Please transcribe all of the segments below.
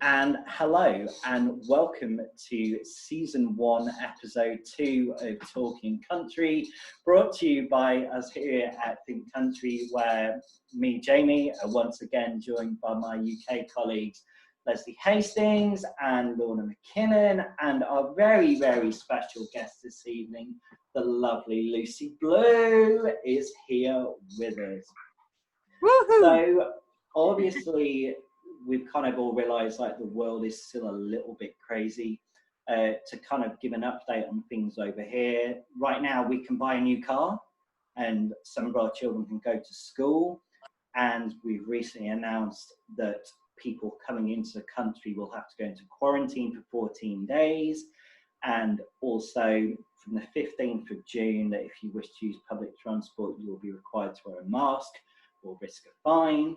And hello and welcome to season 1, episode 2 of Talkin Country, brought to you by us here at Talkin Country, where me, Jamie, are once again joined by my UK colleagues Leslie Hastings and Lorna McKinnon, and our very, very special guest this evening, the lovely Lucy Blu, is here with us. Woohoo! So obviously we've kind of all realised like the world is still a little bit crazy. To kind of give an update on things over here, right now we can buy a new car and some of our children can go to school, and we've recently announced that people coming into the country will have to go into quarantine for 14 days, and also from the 15th of June that if you wish to use public transport you will be required to wear a mask or risk a fine.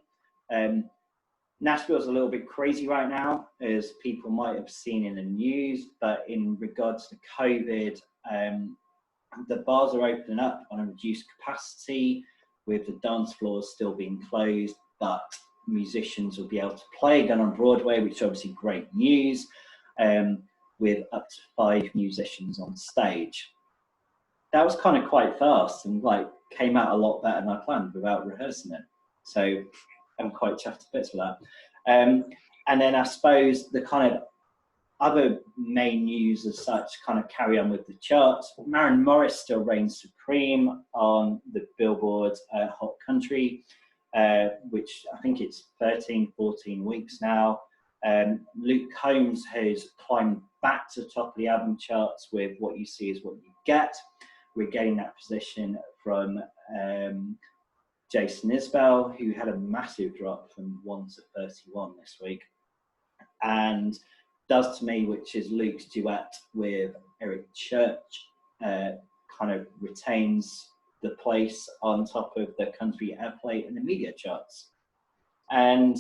Nashville's a little bit crazy right now, as people might have seen in the news, but in regards to COVID, the bars are opening up on a reduced capacity, with the dance floors still being closed, but musicians will be able to play again on Broadway, which is obviously great news, with up to 5 musicians on stage. That was kind of quite fast and like came out a lot better than I planned without rehearsing it. So I'm quite chuffed to bits for that. And then I suppose the kind of other main news as such kind of carry on with the charts. Maren Morris still reigns supreme on the Billboard Hot Country, which I think it's 13, 14 weeks now. Luke Combs has climbed back to the top of the album charts with What You See Is What You Get. We're getting that position from Jason Isbell, who had a massive drop from 1 to 31 this week, and Does To Me, which is Luke's duet with Eric Church, kind of retains the place on top of the country airplay and the media charts. And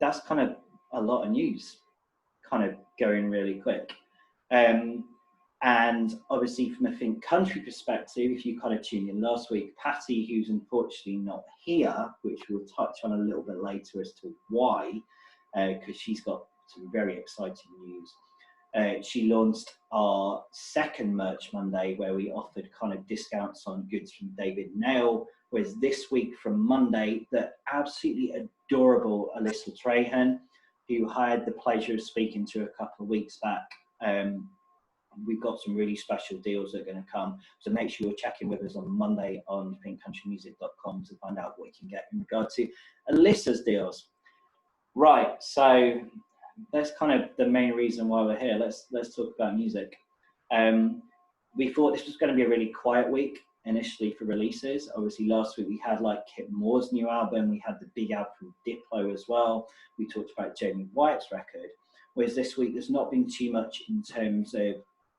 that's kind of a lot of news kind of going really quick. And obviously from a Think Country perspective, if you kind of tuned in last week, Patty, who's unfortunately not here, which we'll touch on a little bit later as to why, because she's got some very exciting news. She launched our second Merch Monday, where we offered kind of discounts on goods from David Nail, whereas this week from Monday, the absolutely adorable Alyssa Trahan, who I had the pleasure of speaking to a couple of weeks back, we've got some really special deals that are going to come. So make sure you're checking with us on Monday on thinkcountrymusic.com to find out what you can get in regard to Alyssa's deals. Right, so that's kind of the main reason why we're here. Let's talk about music. We thought this was going to be a really quiet week initially for releases. Obviously last week we had like Kit Moore's new album, we had the big album from Diplo as well, we talked about Jamie White's record, whereas this week there's not been too much in terms of,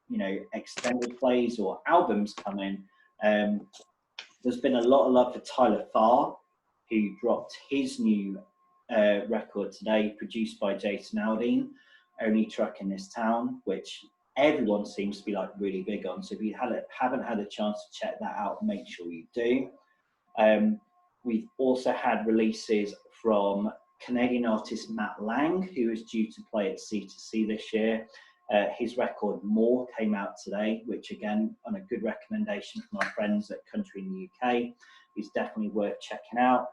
you know, extended plays or albums coming. There's been a lot of love for Tyler Farr, who dropped his new record today, produced by Jason Aldean, Only Truck in This Town, which everyone seems to be like really big on. So if you haven't had a chance to check that out, make sure you do. We've also had releases from Canadian artist Matt Lang, who is due to play at C2C this year. His record More came out today, which again, on a good recommendation from our friends at Country in the UK, is definitely worth checking out.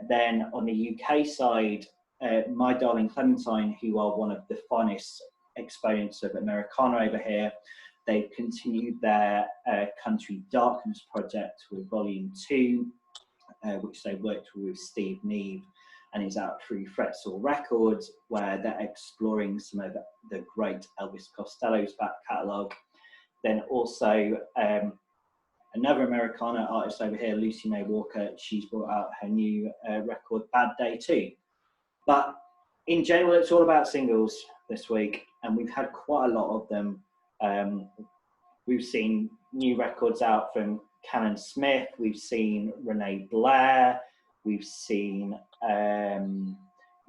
Then on the UK side, My Darling Clementine, who are one of the finest exponents of Americana over here, they've continued their Country Darkness project with Volume 2, which they worked with Steve Neve, and is out through Fretzel Records, where they're exploring some of the great Elvis Costello's back catalogue. Then also another Americana artist over here, Lucy May Walker, she's brought out her new record, Bad Day 2. But in general, it's all about singles this week, and we've had quite a lot of them. We've seen new records out from Cannon Smith, we've seen Renee Blair, we've seen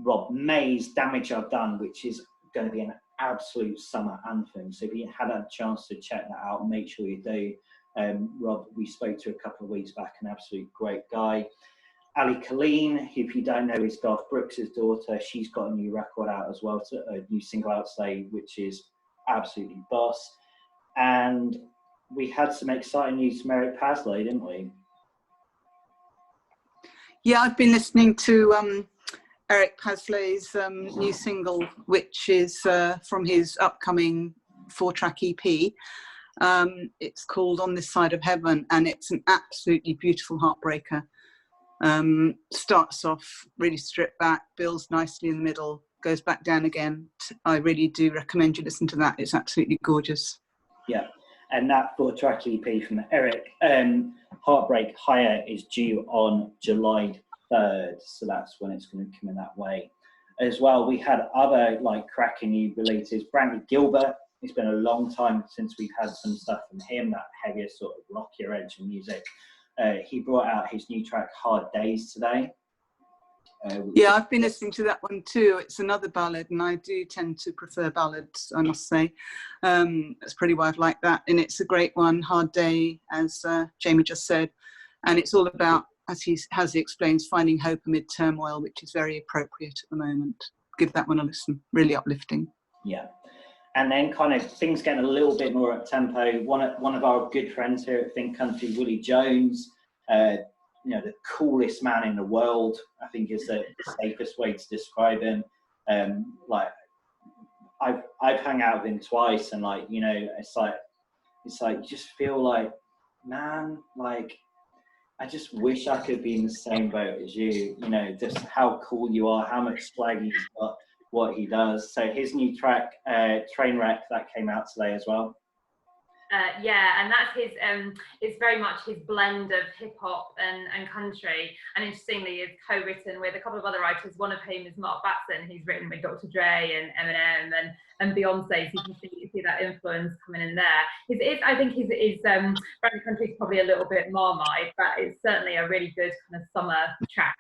Rob May's Damage I've Done, which is going to be an absolute summer anthem. So if you had a chance to check that out, make sure you do. Rob, we spoke to a couple of weeks back, an absolute great guy. Allie Colleen, who, if you don't know, is Garth Brooks' daughter. She's got a new record out as well, a new single out today, which is absolutely boss. And we had some exciting news from Eric Paslay, didn't we? Yeah, I've been listening to Eric Paslay's new single, which is from his upcoming 4-track EP. It's called On This Side of Heaven, and it's an absolutely beautiful heartbreaker. Starts off really stripped back, builds nicely in the middle, goes back down again. I really do recommend you listen to that. It's absolutely gorgeous. Yeah, and that 4-track EP from Eric, Heartbreak Higher, is due on July 3rd, so that's when it's going to come in that way. As well, we had other like cracking new releases. Brandy Gilbert, it's been a long time since we've had some stuff from him, that heavier sort of rockier edge of music. He brought out his new track Hard Days today. Yeah, I've been listening to that one too. It's another ballad, and I do tend to prefer ballads, I must say. That's pretty why I've liked that. And it's a great one, Hard Day, as Jamie just said. And it's all about, as he explains, finding hope amid turmoil, which is very appropriate at the moment. Give that one a listen, really uplifting. Yeah. And then kind of things getting a little bit more up tempo. One of our good friends here at Think Country, Willie Jones, the coolest man in the world, I think is the safest way to describe him. Like I've hung out with him twice, and like, it's like you just feel like, man, like I just wish I could be in the same boat as you. Just how cool you are, how much swag he's got, what he does. So his new track, Trainwreck, that came out today as well. Yeah, and that's his, it's very much his blend of hip hop and country. And interestingly, it's co-written with a couple of other writers, one of whom is Mark Batson, who's written with Dr. Dre and Eminem and Beyonce. So you can see that influence coming in there. I think his Brand New Country is probably a little bit Marmite, but it's certainly a really good kind of summer track.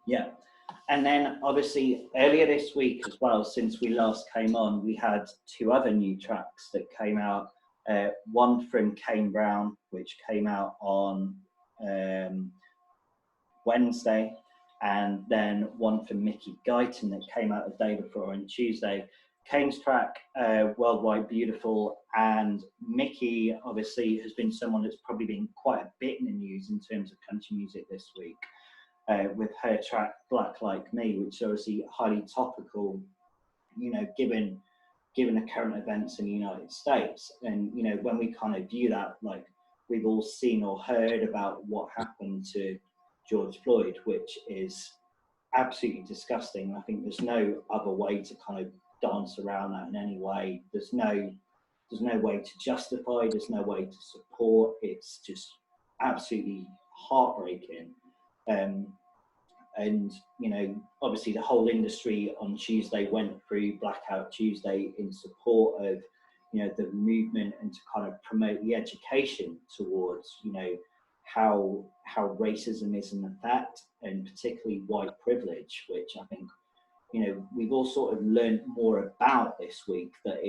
Yeah. And then obviously earlier this week as well, since we last came on, we had 2 other new tracks that came out. One from Kane Brown, which came out on Wednesday, and then one from Mickey Guyton that came out the day before on Tuesday. Kane's track, Worldwide Beautiful, and Mickey obviously has been someone that's probably been quite a bit in the news in terms of country music this week. With her track Black Like Me, which is obviously highly topical, given the current events in the United States. And when we kind of view that, like, we've all seen or heard about what happened to George Floyd, which is absolutely disgusting. I think there's no other way to kind of dance around that in any way. There's no way to justify, there's no way to support. It's just absolutely heartbreaking. And obviously the whole industry on Tuesday went through Blackout Tuesday in support of the movement, and to kind of promote the education towards how racism is an effect, and particularly white privilege, which I think we've all sort of learned more about this week, that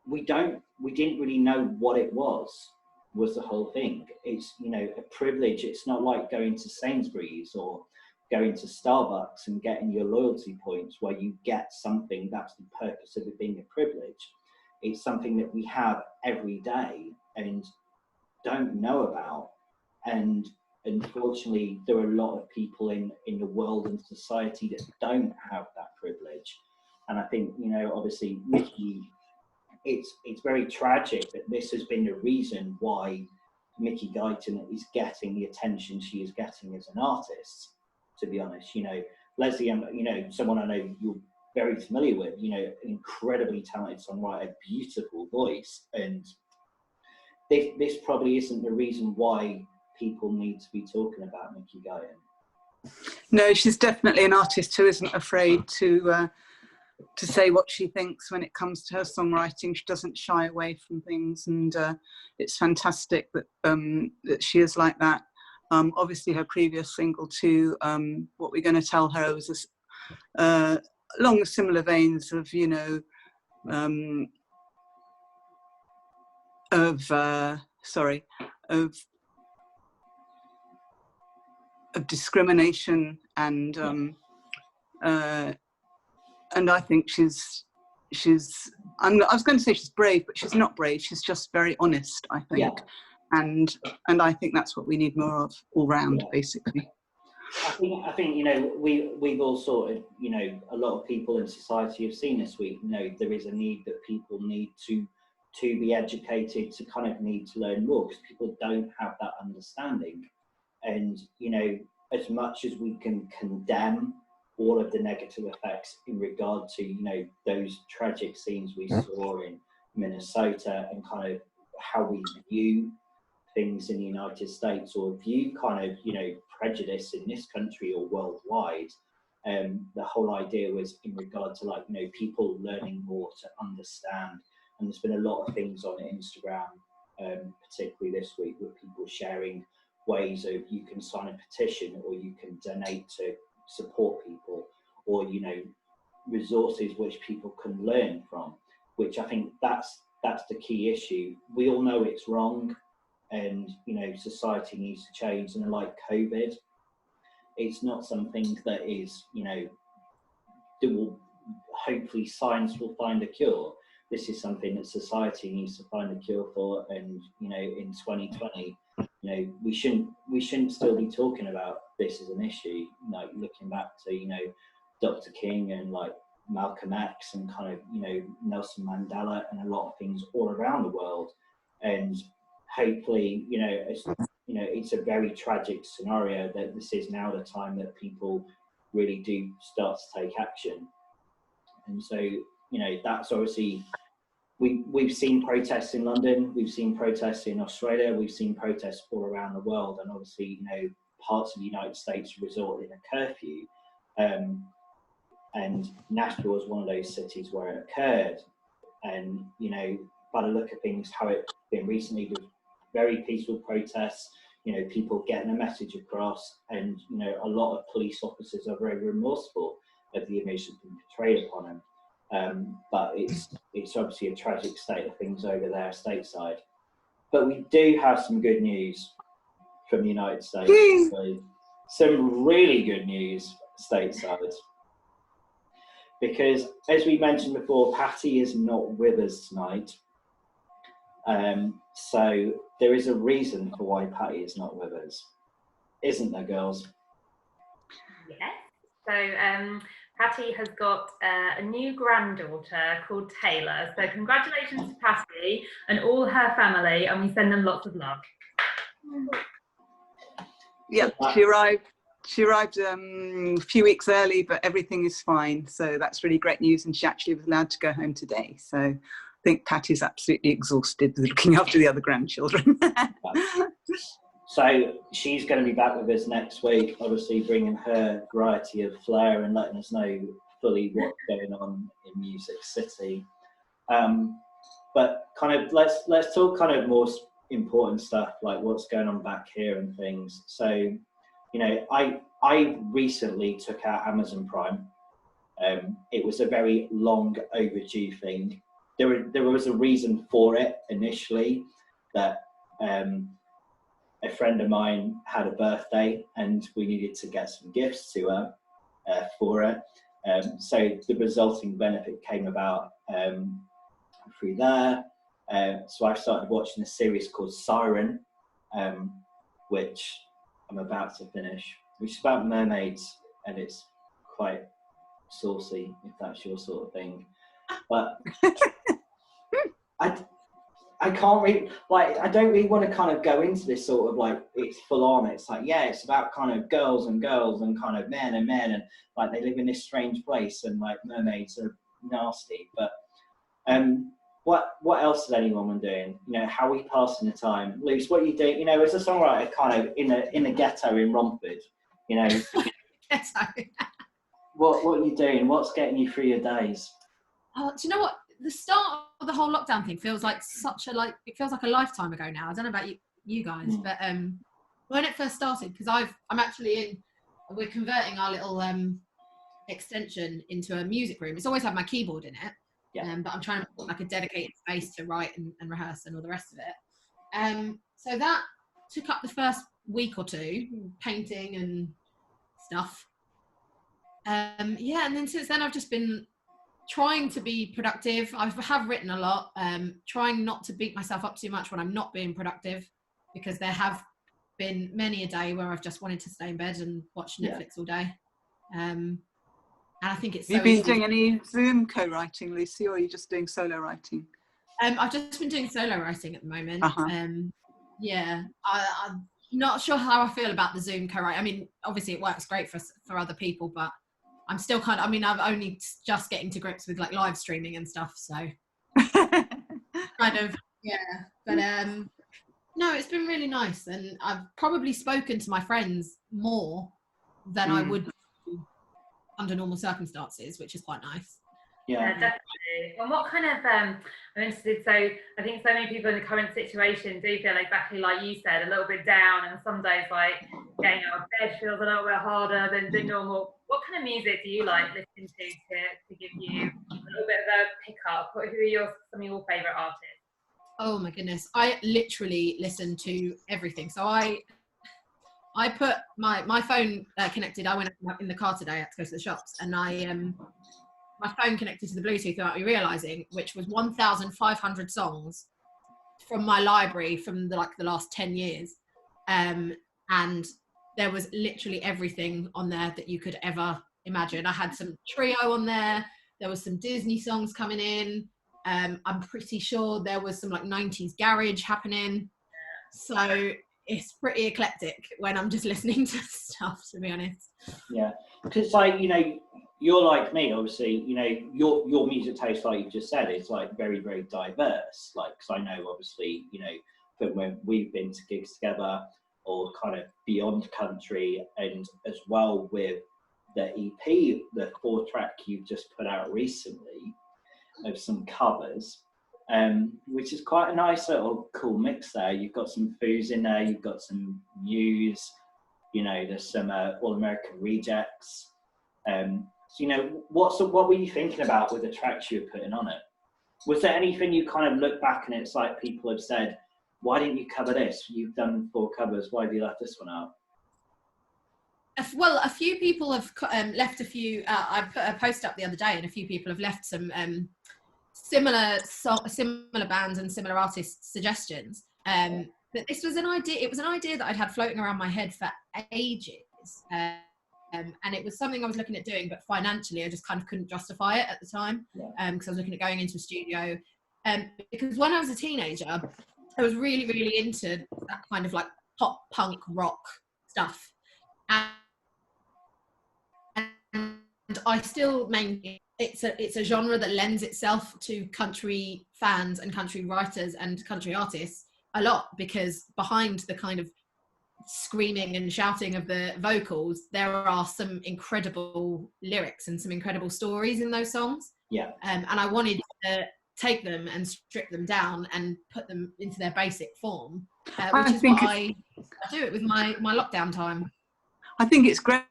we didn't really know what it was the whole thing. It's a privilege. It's not like going to Sainsbury's or going to Starbucks and getting your loyalty points where you get something. That's the purpose of it being a privilege. It's something that we have every day and don't know about. And unfortunately, there are a lot of people in the world and society that don't have that privilege. And I think, obviously, Mickey, it's very tragic that this has been the reason why Mickey Guyton is getting the attention she is getting as an artist, to be honest. Leslie, someone I know you're very familiar with, an incredibly talented songwriter, beautiful voice. And this probably isn't the reason why people need to be talking about Mickey Guyton. No, she's definitely an artist who isn't afraid to say what she thinks when it comes to her songwriting. She doesn't shy away from things, and it's fantastic that that she is like that. Obviously, her previous single too, What We're Going to Tell Her, was along the similar veins of discrimination, and I think she's I was going to say she's brave, but she's not brave. She's just very honest, I think. Yeah. And I think that's what we need more of all round, basically. I think we've all sort of, a lot of people in society have seen this week, there is a need that people need to be educated, to kind of need to learn more, because people don't have that understanding. And, as much as we can condemn all of the negative effects in regard to, those tragic scenes we saw in Minnesota, and kind of how we view things in the United States, or view kind of, prejudice in this country or worldwide. The whole idea was in regard to people learning more to understand. And there's been a lot of things on Instagram, particularly this week, with people sharing ways of, you can sign a petition, or you can donate to support people, or resources which people can learn from, which I think that's the key issue. We all know it's wrong, and society needs to change. And like COVID, it's not something that is that will, hopefully science will find a cure. This is something that society needs to find a cure for. And in 2020, we shouldn't still be talking about this as an issue. Like, looking back to Dr. King and Malcolm X, and kind of Nelson Mandela, and a lot of things all around the world. And hopefully it's a very tragic scenario that this is now the time that people really do start to take action. And so that's obviously, we've seen protests in London, we've seen protests in Australia, we've seen protests all around the world, and obviously parts of the United States resorted in a curfew, and Nashville was one of those cities where it occurred. And by the look of things, how it's been recently, with very peaceful protests, people getting a message across, and a lot of police officers are very remorseful of the image that's been portrayed upon them. But it's obviously a tragic state of things over there stateside. But we do have some good news from the United States. So some really good news stateside. Because, as we mentioned before, Patty is not with us tonight. So there is a reason for why Patty is not with us, isn't there, girls? Yes. So Patty has got a new granddaughter called Taylor. So congratulations to Patty and all her family, and we send them lots of love. Yeah, she arrived a few weeks early, but everything is fine. So that's really great news, and she actually was allowed to go home today. So I think Patty's absolutely exhausted with looking after the other grandchildren. So she's going to be back with us next week, obviously bringing her variety of flair and letting us know fully what's going on in Music City. But kind of let's talk kind of more important stuff, like what's going on back here and things. So, I recently took out Amazon Prime. It was a very long overdue thing. There was a reason for it initially, that a friend of mine had a birthday and we needed to get some gifts to her for it. So the resulting benefit came about through there. So I started watching a series called Siren, which I'm about to finish, which is about mermaids, and it's quite saucy, if that's your sort of thing. But I can't really, I don't really want to kind of go into this sort of it's full on. It's it's about kind of girls and kind of men and men, and they live in this strange place, and mermaids are nasty. But what else is anyone been doing? How are we passing the time? Luce, what are you doing? As a songwriter, kind of in the ghetto in Romford, what are you doing? What's getting you through your days? Oh, do you know what? The start of the whole lockdown thing feels like it feels like a lifetime ago now. I don't know about you guys, but when it first started, because I'm actually we're converting our little extension into a music room. It's always had my keyboard in it, but I'm trying to put a dedicated space to write and rehearse and all the rest of it. So that took up the first week or two, painting and stuff. Yeah, and then since then I've just been trying to be productive. I have written a lot, trying not to beat myself up too much when I'm not being productive, because there have been many a day where I've just wanted to stay in bed and watch Netflix all day. And I think it's so Have you easy. been doing any Zoom co-writing, Lucy, or are you just doing solo writing? I've just been doing solo writing at the moment. Yeah, I'm not sure how I feel about the Zoom co-writing. I mean, obviously it works great for other people, but I'm still kind of, I mean, I'm only just getting to grips with like live streaming and stuff, so kind of, yeah. But no, it's been really nice, and I've probably spoken to my friends more than I would under normal circumstances, which is quite nice. Yeah, definitely. And what kind of, I'm interested, so I think so many people in the current situation do feel exactly like you said, a little bit down, and some days like getting out of bed feels a little bit harder than normal. What kind of music do you like listening to give you a little bit of a pick up? Who are some of your favourite artists? Oh my goodness, I literally listen to everything. So I put my phone connected. I went up in the car today, I had to go to the shops, and my phone connected to the Bluetooth without me realising, which was 1,500 songs from my library from the last 10 years. And there was literally everything on there that you could ever imagine. I had some trio on there. There was some Disney songs coming in. I'm pretty sure there was some like 90s garage happening. So it's pretty eclectic when I'm just listening to stuff, to be honest. Yeah, because like, you know, you're like me, obviously, you know, your music taste, like you just said, is like very, very diverse. Like, because I know, obviously, you know, from when we've been to gigs together or kind of beyond country, and as well with the EP, the 4-track you've just put out recently of some covers, which is quite a nice little cool mix there. You've got some Foos in there, you've got some News, you know, there's some All American Rejects. So, you know, what were you thinking about with the tracks you were putting on it? Was there anything you kind of look back and it's like people have said, why didn't you cover this? You've done 4 covers, why have you left this one out? Well, a few people have left a few, I put a post up the other day and a few people have left some similar bands and similar artist suggestions. But this was an idea, it was an idea that I'd had floating around my head for ages. And it was something I was looking at doing, but financially I just kind of couldn't justify it at the time, because I was looking at going into a studio. Because when I was a teenager, I was really, really into that kind of like pop punk rock stuff. And I still maintain it's a genre that lends itself to country fans and country writers and country artists a lot, because behind the kind of screaming and shouting of the vocals, there are some incredible lyrics and some incredible stories in those songs. Yeah. And I wanted to take them and strip them down and put them into their basic form, which is what I do it with my lockdown time. I think it's great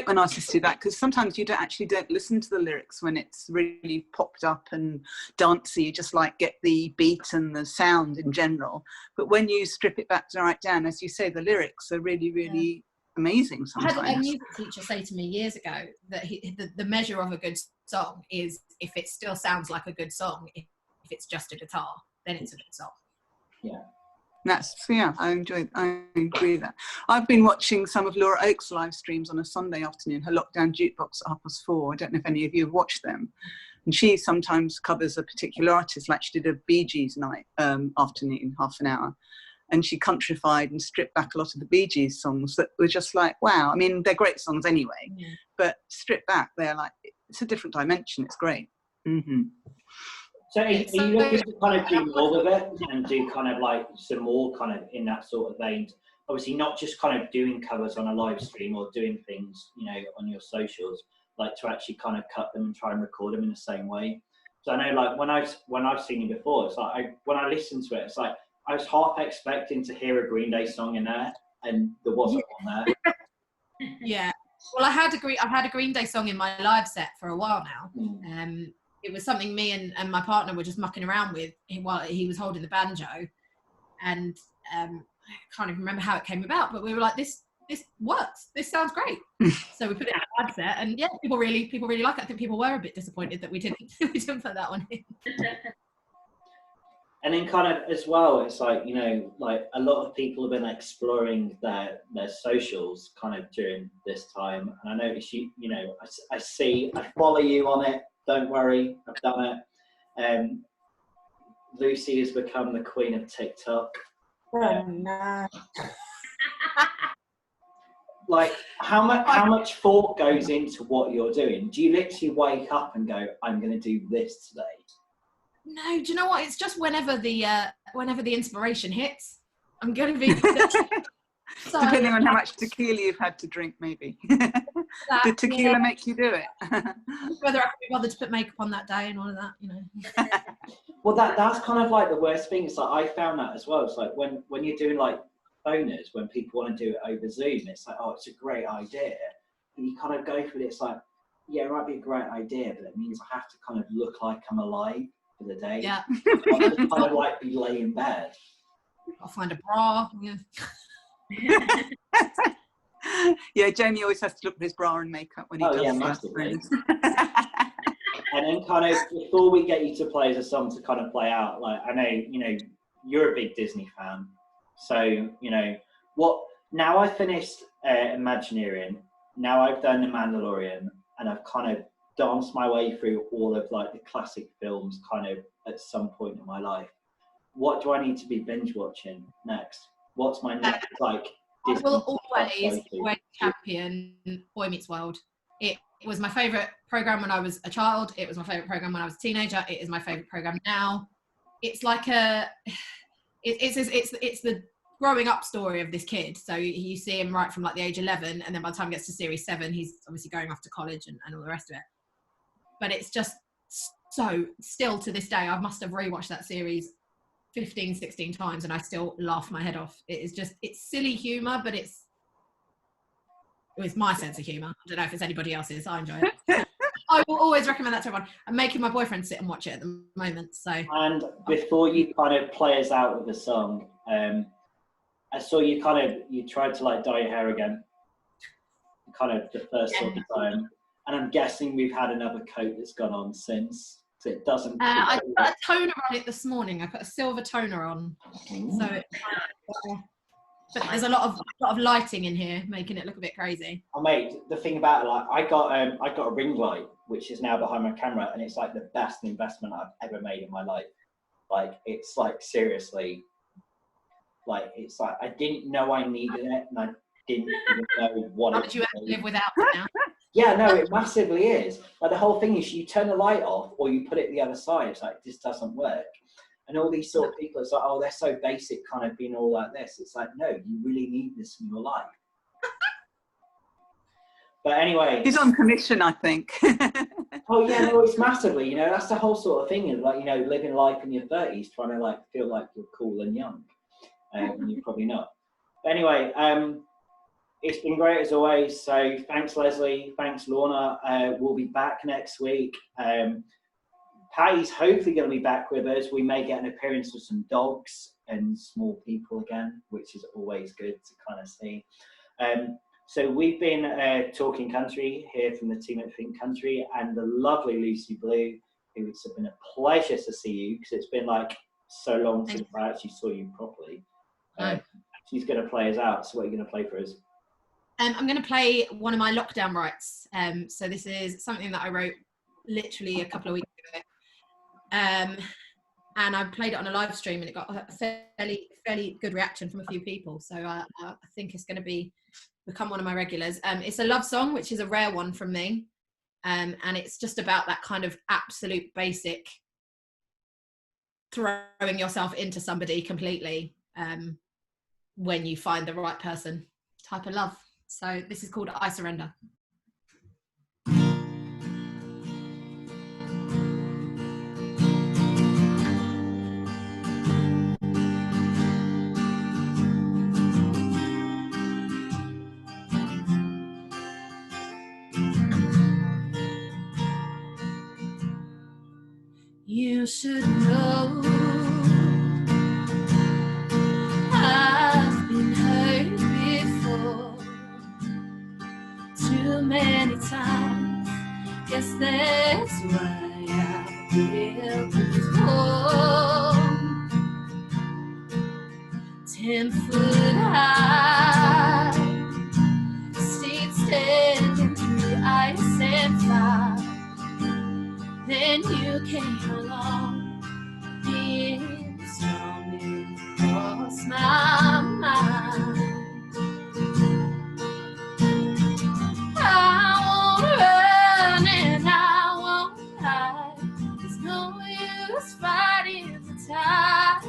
when artists do that, because sometimes you don't listen to the lyrics when it's really popped up and dancey. You just like get the beat and the sound in general. But when you strip it back right down, as you say, the lyrics are really, really amazing sometimes. I had a music teacher say to me years ago that the measure of a good song is if it still sounds like a good song. If it's just a guitar, then it's a good song. Yeah. I agree with that. I've been watching some of Laura Oak's live streams on a Sunday afternoon, her lockdown jukebox at 4:30. I don't know if any of you have watched them. And she sometimes covers a particular artist, like she did a Bee Gees night afternoon, half an hour. And she countrified and stripped back a lot of the Bee Gees songs that were just like, wow. I mean, they're great songs anyway, but stripped back, they're like, it's a different dimension. It's great. Mm-hmm. So are you looking to kind of do more with it and do kind of like some more kind of in that sort of vein? Obviously not just kind of doing covers on a live stream or doing things, you know, on your socials, like to actually kind of cut them and try and record them in the same way. So I know like when I've seen you before, it's like when I listen to it, it's like I was half expecting to hear a Green Day song in there and there wasn't one there. Yeah. Well, I've had a Green Day song in my live set for a while now. It was something me and my partner were just mucking around with while he was holding the banjo, and can't even remember how it came about, but we were like, this works. This sounds great. So we put it in the ad set, and yeah, people really like it. I think people were a bit disappointed that we didn't put that one in. And then kind of as well, it's like, you know, like a lot of people have been exploring their socials kind of during this time. And I notice you know, I follow you on it. Don't worry, I've done it. Lucy has become the queen of TikTok. Oh no. Like, how much thought goes into what you're doing? Do you literally wake up and go, I'm going to do this today? No, do you know what? It's just whenever the inspiration hits, I'm going to be. So, depending on how much tequila you've had to drink, maybe. Did tequila make you do it? Whether I can be bothered to put makeup on that day and all of that, you know. Well, that's kind of like the worst thing. It's like I found that as well. It's like when you're doing like phoners, when people want to do it over Zoom, it's like, oh, it's a great idea. But you kind of go for it. It's like, yeah, it might be a great idea, but it means I have to kind of look like I'm alive for the day. Yeah. I have to kind of like be lay in bed. I'll find a bra. Yeah. Yeah, Jamie always has to look at his bra and makeup when he does. Yeah, massively. And then kind of before we get you to play as a song to kind of play out, like I know, you know, you're a big Disney fan. So, you know, now I finished Imagineering, now I've done The Mandalorian, and I've kind of danced my way through all of like the classic films kind of at some point in my life. What do I need to be binge watching next? What's my next like Disney? I will always champion Boy Meets World. It was my favourite programme when I was a child. It was my favourite programme when I was a teenager. It is my favourite programme now. It's like it's the growing up story of this kid. So you see him right from like the age 11, and then by the time he gets to series 7, he's obviously going off to college and all the rest of it. But it's just so, still to this day, I must have rewatched that series 15, 16 times and I still laugh my head off. It is just, it's silly humour, but it's my sense of humour. I don't know if it's anybody else's. I enjoy it. I will always recommend that to everyone. I'm making my boyfriend sit and watch it at the moment. So. And before you kind of play us out with the song, I saw you tried to like dye your hair again, kind of the first sort of time. And I'm guessing we've had another coat that's gone on since. So it doesn't. I put a toner on it this morning. I put a silver toner on. So but there's a lot of lighting in here, making it look a bit crazy. Oh mate, the thing about it, like I got a ring light, which is now behind my camera, and it's like the best investment I've ever made in my life. Like it's like seriously, like it's like I didn't know I needed it, and I didn't even know what it was. Would you ever live without it now? Yeah, no, it massively is. Like the whole thing is, you turn the light off or you put it the other side. It's like this doesn't work. And all these sort of people, it's like, oh, they're so basic, kind of being all like this. It's like, no, you really need this in your life. But anyway, he's on commission, I think. Oh yeah, no, it's massively. You know, that's the whole sort of thing. Is like, you know, living life in your 30s, trying to like feel like you're cool and young, and you're probably not. But anyway, it's been great as always. So thanks, Leslie. Thanks, Lorna. We'll be back next week. Patty's hopefully going to be back with us. We may get an appearance with some dogs and small people again, which is always good to kind of see. So we've been Talking Country here from the team at Think Country, and the lovely Lucy Blu, who it's been a pleasure to see you, because it's been like so long since I actually saw you properly. She's going to play us out. So what are you going to play for us? I'm going to play one of my lockdown rights. So this is something that I wrote literally a couple of weeks ago. And I played it on a live stream, and it got a fairly good reaction from a few people. So I think it's going to become one of my regulars. It's a love song, which is a rare one from me. And it's just about that kind of absolute basic throwing yourself into somebody completely when you find the right person type of love. So this is called I Surrender. You should know I've Guess that's why I built this home, 10 foot high, stayed standing through ice and fire. Then you came along, being strong and cross my mind. I won't run and I won't hide. There's no use fighting the tide.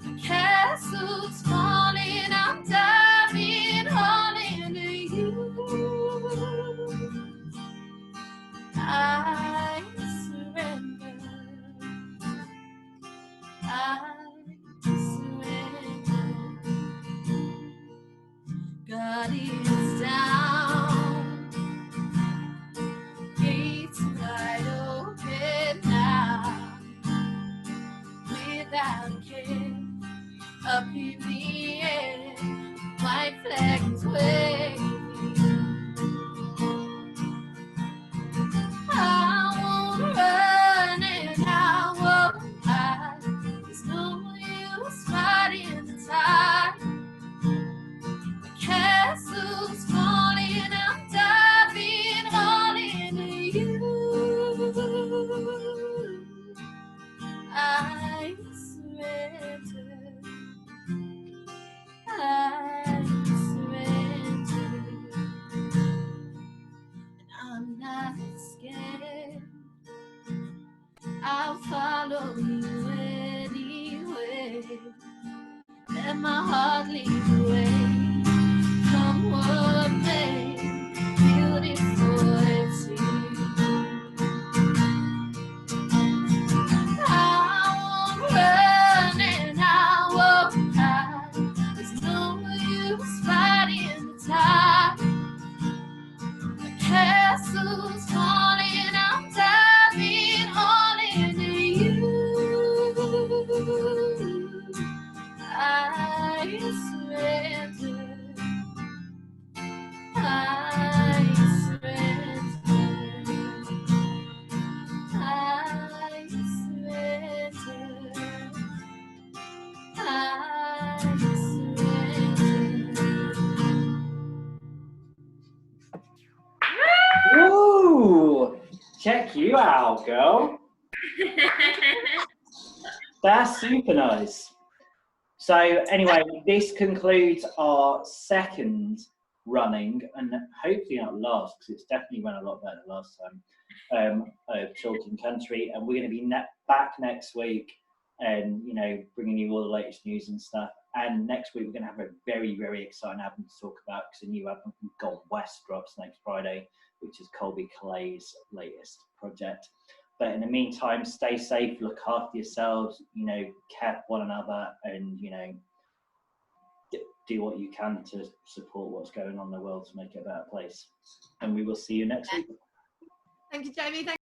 The castle's falling, I'm diving all into you. I surrender. I surrender. God is down, gates wide open now, without a care, up in the air, white flags waving. I won't run and I won't hide. There's no use fighting the tide. The castle's falling, I'm diving all into you. I surrender. I surrender. And I'm not scared. I'll follow you anyway. Let my heart lead the way. Come what may, beautiful to you. I won't run and I won't hide. There's no use fighting the tide. The castle's falling, I'm diving all into you. I surrender. I surrender. I surrender. I surrender. Woo! Check you out, girl. That's super nice. So anyway, this concludes our second running, and hopefully not last, because it's definitely run a lot better last time, of Talkin Country. And we're going to be back next week and, you know, bringing you all the latest news and stuff. And next week we're going to have a very, very exciting album to talk about, because a new album from Gone West drops next Friday, which is Colby Clay's latest project. But in the meantime, stay safe, look after yourselves, you know, care for one another, and, you know, do what you can to support what's going on in the world to make it a better place. And we will see you next week. Thank you, Jamie.